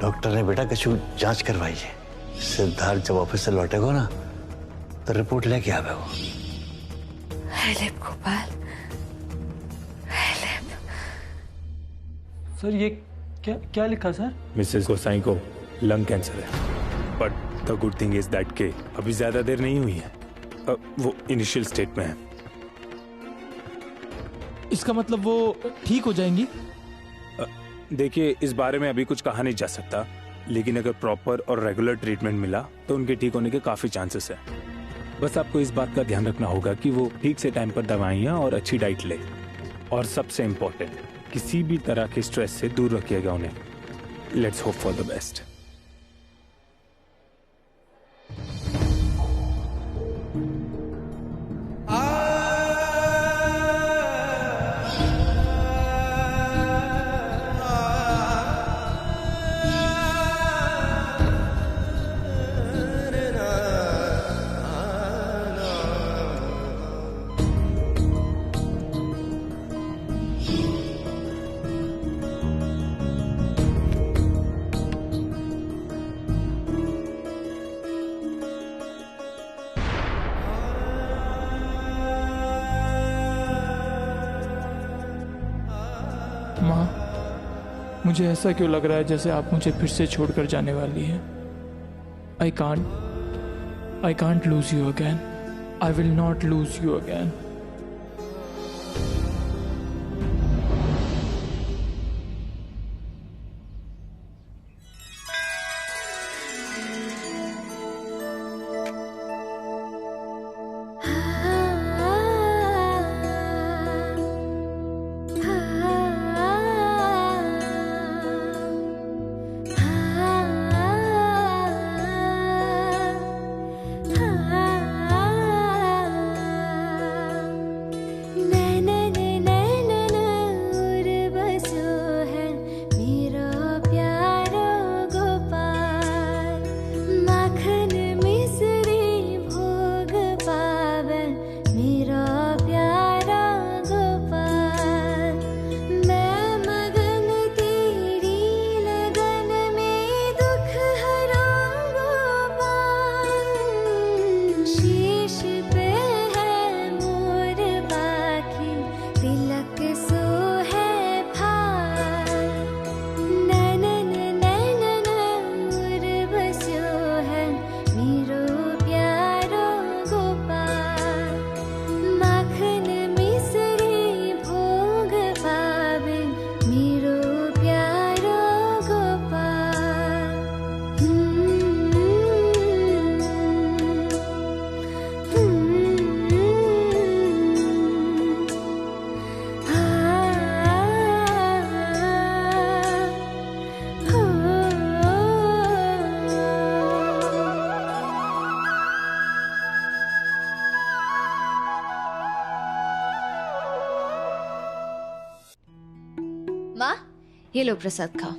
Doctor ने बेटा कछु जांच करवाई है। सिद्धार्थ जब ऑफिस से लौटेगा ना तो रिपोर्ट लेके आवे वो। Halep Gopal, Halep. सर ये क्या क्या लिखा सर? मिसेस गोसाई को लंग कैंसर है, but the good thing is that के अभी ज्यादा देर नहीं हुई है, वो इनिशियल स्टेट में है। इसका मतलब वो ठीक हो जाएंगी? देखिए, इस बारे में अभी कुछ कहा नहीं जा सकता, लेकिन अगर प्रॉपर और रेगुलर ट्रीटमेंट मिला तो उनके ठीक होने के काफी चांसेस है। बस आपको इस बात का ध्यान रखना होगा कि वो ठीक से टाइम पर दवाइयाँ और अच्छी डाइट ले, और सबसे इम्पोर्टेंट, किसी भी तरह के स्ट्रेस से दूर रखिएगा उन्हें। Let's hope for the best. माँ, मुझे ऐसा क्यों लग रहा है जैसे आप मुझे फिर से छोड़कर जाने वाली हैं? I can't lose you again. I will not lose you again. माँ, ये लो प्रसाद खाओ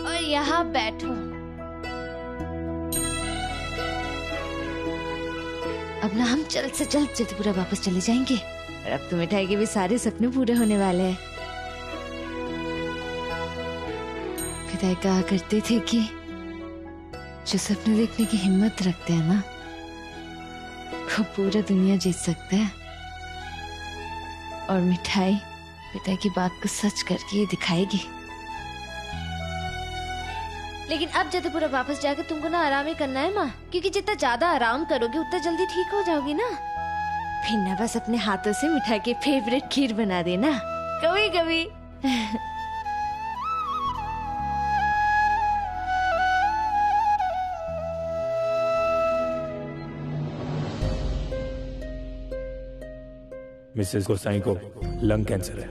और यहाँ बैठो। अब ना हम जल्द से जल्द जयपुरा वापस चले जाएंगे, और अब तो मिठाई के भी सारे सपने पूरे होने वाले हैं। पिता कहा करते थे कि जो सपने देखने की हिम्मत रखते हैं ना, वो पूरा दुनिया जीत सकते हैं। और मिठाई पिता की बात को सच करके ये दिखाएगी। लेकिन अब जयपुरा वापस जाकर तुमको ना आराम ही करना है माँ, क्योंकि जितना ज्यादा आराम करोगे उतना जल्दी ठीक हो जाओगी ना। फिर ना बस अपने हाथों से मिठाई की फेवरेट खीर बना देना कभी कभी। मिसेस गोसाई को लंग कैंसर है।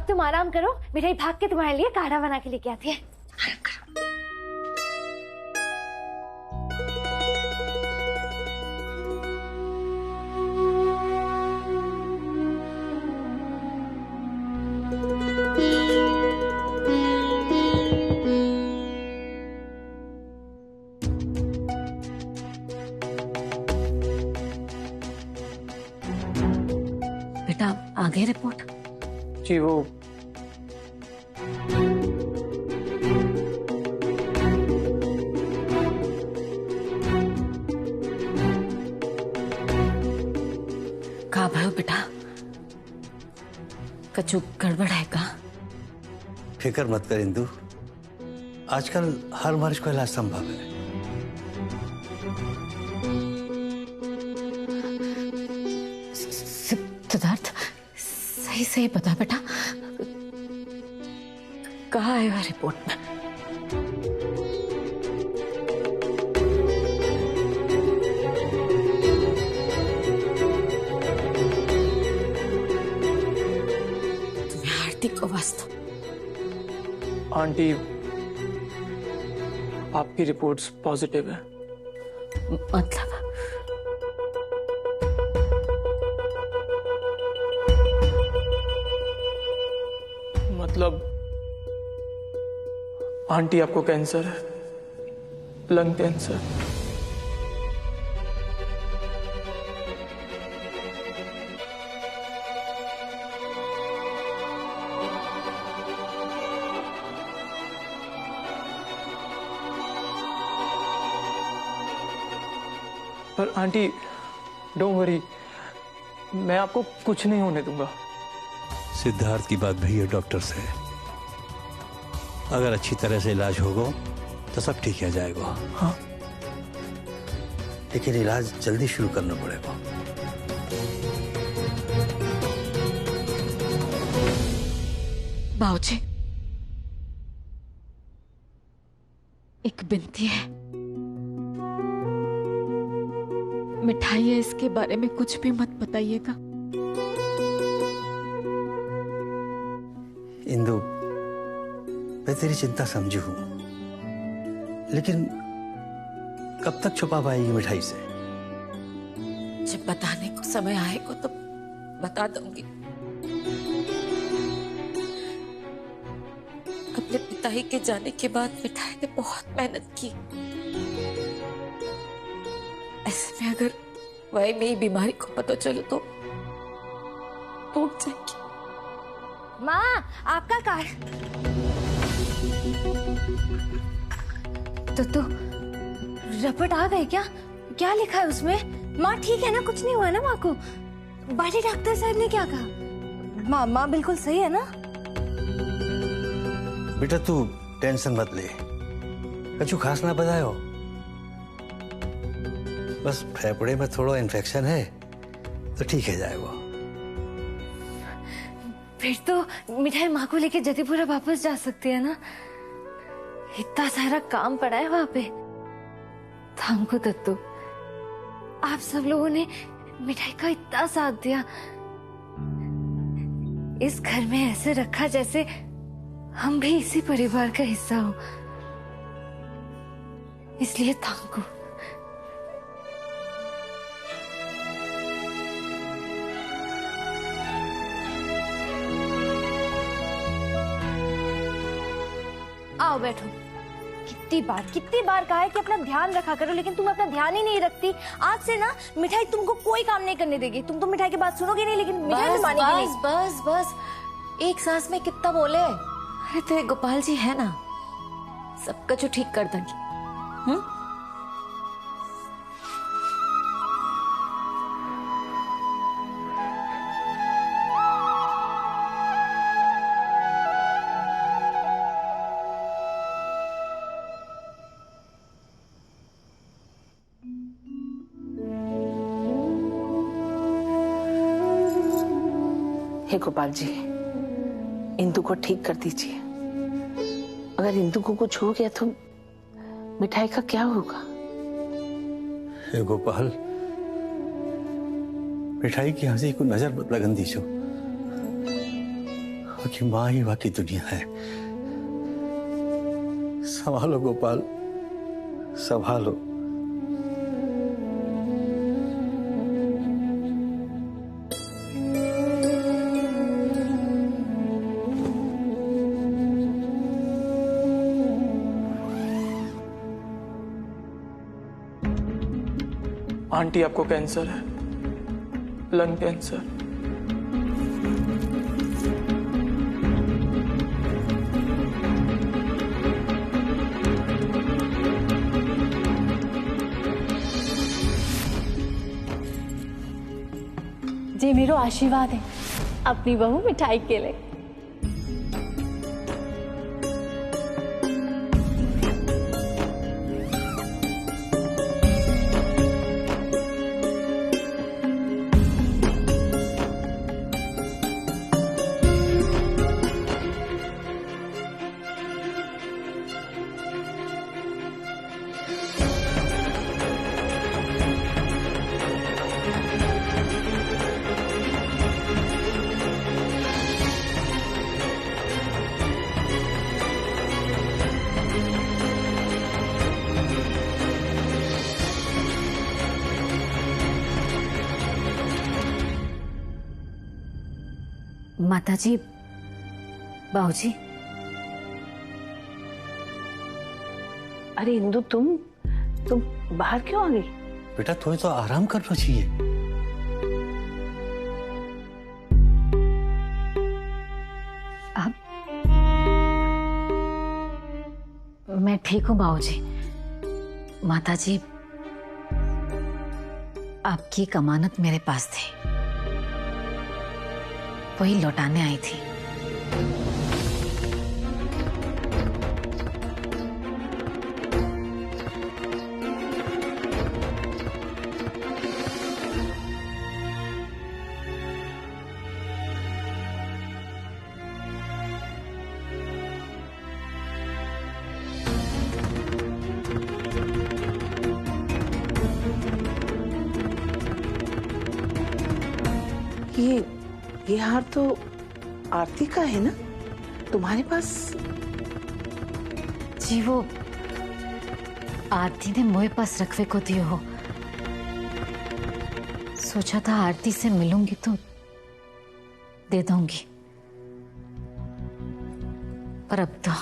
अब तुम आराम करो, मिठाई भाग के तुम्हारे लिए काढ़ा बना के लेके आती है। आराम करो। बेटा आ गई रिपोर्ट? जी वो कहा भयो बेटा, कछु गड़बड़ है का? फिक्र मत कर इंदु, आजकल हर मरीज को इलाज संभव है। सिद्धार्थ सही सही बता बेटा, कहा आएगा रिपोर्ट में? तुम्हें हार्दिक को वास्तव आंटी आपकी रिपोर्ट्स पॉजिटिव है। मतलब मतलब आंटी आपको कैंसर है, लंग कैंसर। पर आंटी डोंट वरी, मैं आपको कुछ नहीं होने दूंगा। सिद्धार्थ की बात भी है डॉक्टर से, अगर अच्छी तरह से इलाज होगा तो सब ठीक हो जाएगा। हाँ लेकिन इलाज जल्दी शुरू करना पड़ेगा। बाबूजी एक विनती है, मिठाई है इसके बारे में कुछ भी मत बताइएगा। इंदु, मैं तेरी चिंता समझू हूं, लेकिन कब तक छुपा पाएगी मिठाई से? जब बताने को समय आएगा तो बता दूंगी। अपने पिताजी के जाने के बाद मिठाई ने बहुत मेहनत की, ऐसे में अगर वही मेरी बीमारी को पता चले तो टूट जाएगी। माँ आपका कार्ड। तो रिपोर्ट आ गई क्या? क्या लिखा है उसमें? माँ ठीक है ना, कुछ नहीं हुआ ना माँ को? बड़े डॉक्टर साहब ने क्या कहा? माँ बिल्कुल सही है ना? बेटा तू टेंशन मत ले, कछु खास ना बतायो, बस फेफड़े में थोड़ा इन्फेक्शन है तो ठीक है जाएगा। फिर तो मिठाई माँ को लेके जतीपुरा वापस जा सकती है ना? इतना सारा काम पड़ा है वहां पे। थैंक यू दत्तू, आप सब लोगों ने मिठाई का इतना साथ दिया। इस घर में ऐसे रखा जैसे हम भी इसी परिवार का हिस्सा हो, इसलिए थैंक यू। आओ बैठो। कितनी बार कहा है कि अपना ध्यान रखा करो, लेकिन तुम अपना ध्यान ही नहीं रखती। आज से ना मिठाई तुमको कोई काम नहीं करने देगी। तुम तो मिठाई की बात सुनोगे नहीं, लेकिन मिठाई तो मानेगी नहीं। बस बस एक सांस में कितना बोले। अरे तेरे गोपाल जी है ना, सब कुछ ठीक कर देंगे। हे गोपाल जी, इंदु को ठीक कर दीजिए। अगर इंदु को कुछ हो गया तो मिठाई का क्या होगा? हे गोपाल, मिठाई की हंसी को नजर मत लगन दीजो, बाकी माँ ही बाकी दुनिया है। संभालो गोपाल, संभालो। आंटी आपको कैंसर है, लंग कैंसर। जे मेरो आशीर्वाद है अपनी बहू मिठाई के लिए। माताजी, बाबूजी। अरे इंदु, तुम बाहर क्यों आ गई? बेटा थोड़ी तो आराम करना चाहिए। अब मैं ठीक हूँ बाबूजी। माताजी, आपकी एक अमानत मेरे पास थी, वही लौटाने आई थी। ये हार तो आरती का है ना, तुम्हारे पास? जी वो आरती ने मोए पास रखवे को दियो हो। सोचा था आरती से मिलूंगी तो दे दूंगी, पर अब तो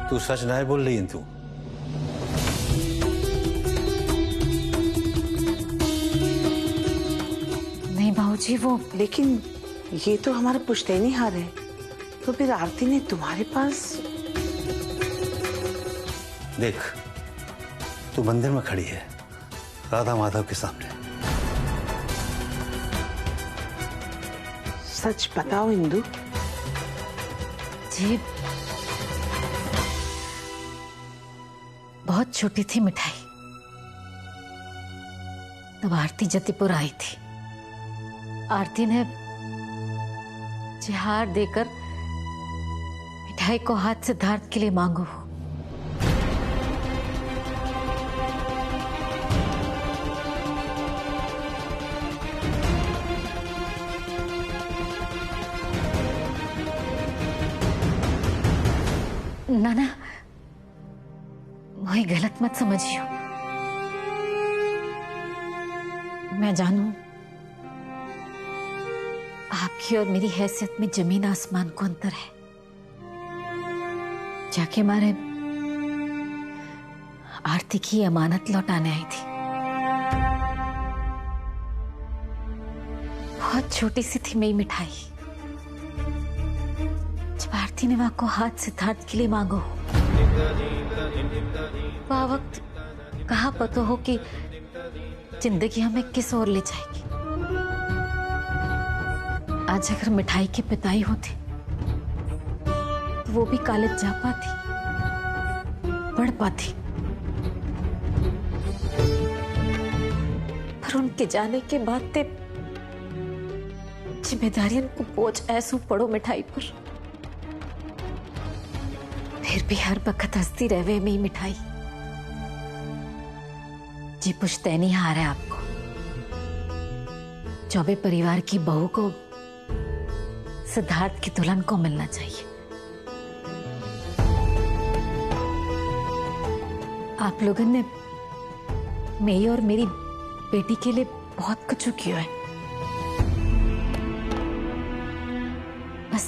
तू सच ना बोल रही है तू। नहीं बाबूजी, वो लेकिन ये तो हमारा पुश्तैनी हार है, तो फिर आरती ने तुम्हारे पास? देख, तू मंदिर में खड़ी है राधा माधव के सामने। सच बताओ इंदु। जी बहुत छोटी थी मिठाई, तब आरती जतीपुर आई थी। आरती ने हार देकर मिठाई को हाथ सिद्धार्थ के लिए मांगो। नाना, मुझे गलत मत समझियो। मैं जानू आपकी और मेरी हैसियत में जमीन आसमान को अंतर है। जाके मारे आरती की अमानत लौटाने आई थी। बहुत छोटी सी थी मेरी मिठाई, जब आरती ने वहां को हाथ सिद्धार्थ के लिए मांगो। वह वक्त कहा पता हो कि जिंदगी हमें किस ओर ले जाएगी। आज अगर मिठाई के पिताई होते तो वो भी कॉलेज जा पाती। पढ़ पाती, पर उनके जाने के बाद ते जिम्मेदारियों को बोझ ऐसो पड़ो मिठाई पर। फिर भी हर वक्त हंसती रहवे में ही मिठाई। जी पुश्तैनी हार है आपको। चौबे परिवार की बहू को सिद्धार्थ की दुल्हन को मिलना चाहिए। आप लोगों ने मेरी और मेरी बेटी के लिए बहुत कुछ किया है। बस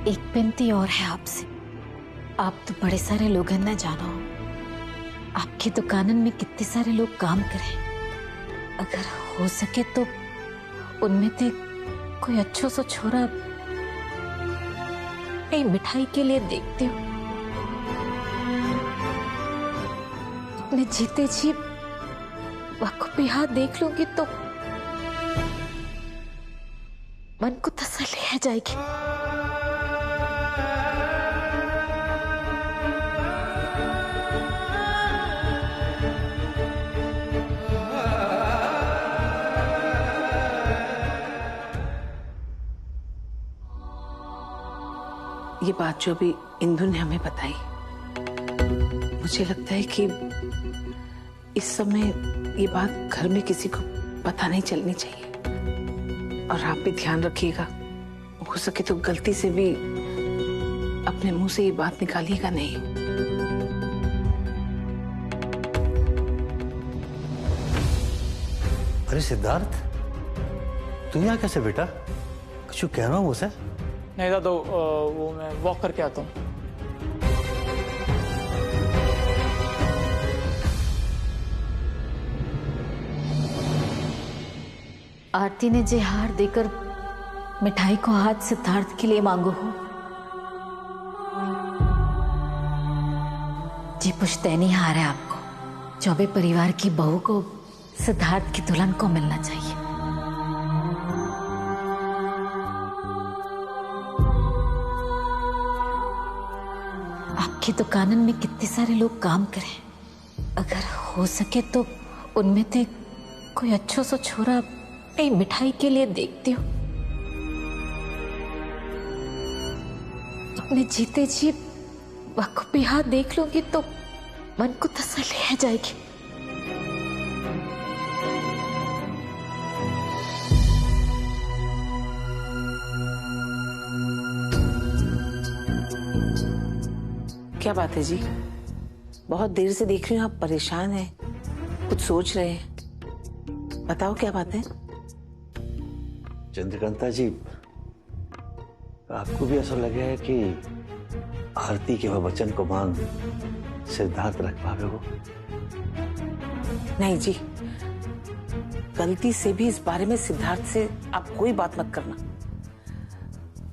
एक विनती और है आपसे। आप तो बड़े सारे लोग हैं ना जानो, आपकी दुकानन में कितने सारे लोग काम करें। अगर हो सके तो उनमें से कोई अच्छो सा छोरा एक मिठाई के लिए देखती हूँ। अपने जीते जी वाकई यहाँ देख लूंगी तो मन को तसल्ली आ जाएगी। ये बात जो अभी इंदु ने हमें बताई, मुझे लगता है कि इस समय ये बात घर में किसी को पता नहीं चलनी चाहिए। और आप भी ध्यान रखिएगा, हो सके तो गलती से भी अपने मुंह से ये बात निकालिएगा नहीं। अरे सिद्धार्थ, तू यहाँ कैसे बेटा? कुछ कह रहा हूँ मुझसे? नहीं दादा, वो मैं वॉक करके आता हूँ। आरती ने जे हार देकर मिठाई को हाथ सिद्धार्थ के लिए मांगो हो, जी पुश्तैनी हार है आपको। चौबे परिवार की बहू को सिद्धार्थ की दुल्हन को मिलना चाहिए। आपकी दुकानन में कितने सारे लोग काम करें। अगर हो सके तो उनमें से कोई अच्छो सा छोरा एक मिठाई के लिए देखती हूँ। अपने जीते जी वाकई यहाँ देख लूंगी तो मन को तसल्ली आ जाएगी। क्या बात है जी? बहुत देर से देख रही हूँ आप परेशान हैं, कुछ सोच रहे हैं। बताओ क्या बात है? चंद्रकांता जी, आपको भी ऐसा लगे है कि आरती के वह वचन को मान सिद्धार्थ रख पावे हो? नहीं जी, गलती से भी इस बारे में सिद्धार्थ से आप कोई बात मत करना।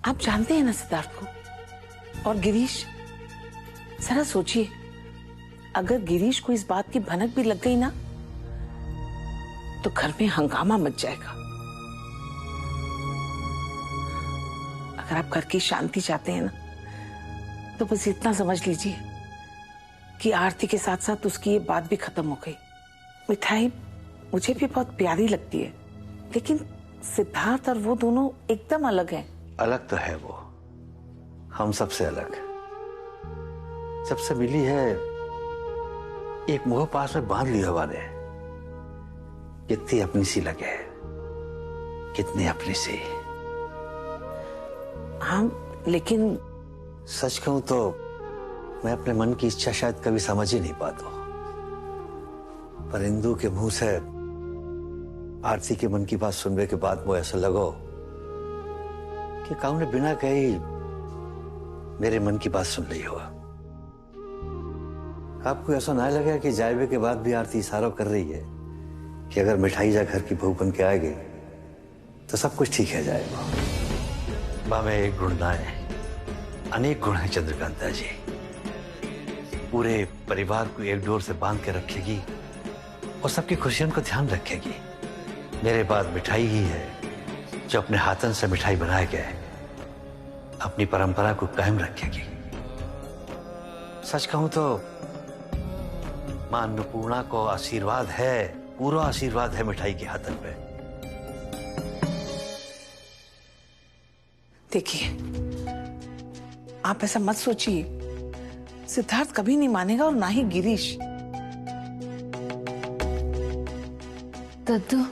आप जानते हैं ना सिद्धार्थ को और गिरीश। जरा सोचिए, अगर गिरीश को इस बात की भनक भी लग गई ना तो घर में हंगामा मच जाएगा। अगर आप घर की शांति चाहते हैं ना तो बस इतना समझ लीजिए कि आरती के साथ साथ उसकी ये बात भी खत्म हो गई। मिठाई मुझे भी बहुत प्यारी लगती है, लेकिन सिद्धार्थ और वो दोनों एकदम अलग हैं। अलग तो है वो, हम सबसे अलग। सबसे मिली है एक मोह पास में बांध लिया हुआ ने। कितनी अपनी सी लगे, कितनी अपनी सी। हाँ, लेकिन सच कहूं तो मैं अपने मन की इच्छा शायद कभी समझ ही नहीं पाता, पर इंदु के मुंह से आरती के मन की बात सुनने के बाद मुझे ऐसा लगो कि काऊ ने बिना कहे ही मेरे मन की बात सुन ली हो। आपको ऐसा ना लगे कि जायबे के बाद भी आरती इशारा कर रही है कि अगर मिठाई जा घर की बहू बन के आएगी तो सब कुछ ठीक है जाएगा। माँ में एक गुण ना है, अनेक गुण है चंद्रकांता जी। पूरे परिवार को एक डोर से बांध के रखेगी और सबकी खुशियों को ध्यान रखेगी। मेरे बाद मिठाई ही है जो अपने हाथन से मिठाई बनाए गए अपनी परंपरा को कायम रखेगी। सच कहूं तो मां अन्नपूर्णा को आशीर्वाद है, पूरा आशीर्वाद है मिठाई के हाथन पे। देखिए, आप ऐसा मत सोचिए, सिद्धार्थ कभी नहीं मानेगा और ना ही गिरीश। दद्दू,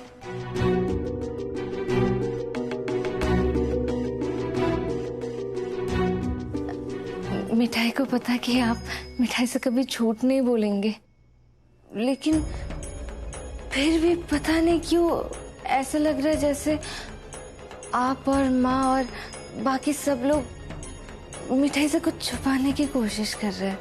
मिठाई को पता कि आप मिठाई से कभी झूठ नहीं बोलेंगे, लेकिन फिर भी पता नहीं क्यों ऐसा लग रहा है जैसे आप और माँ और बाकी सब लोग मिठाई से कुछ छुपाने की कोशिश कर रहे हैं।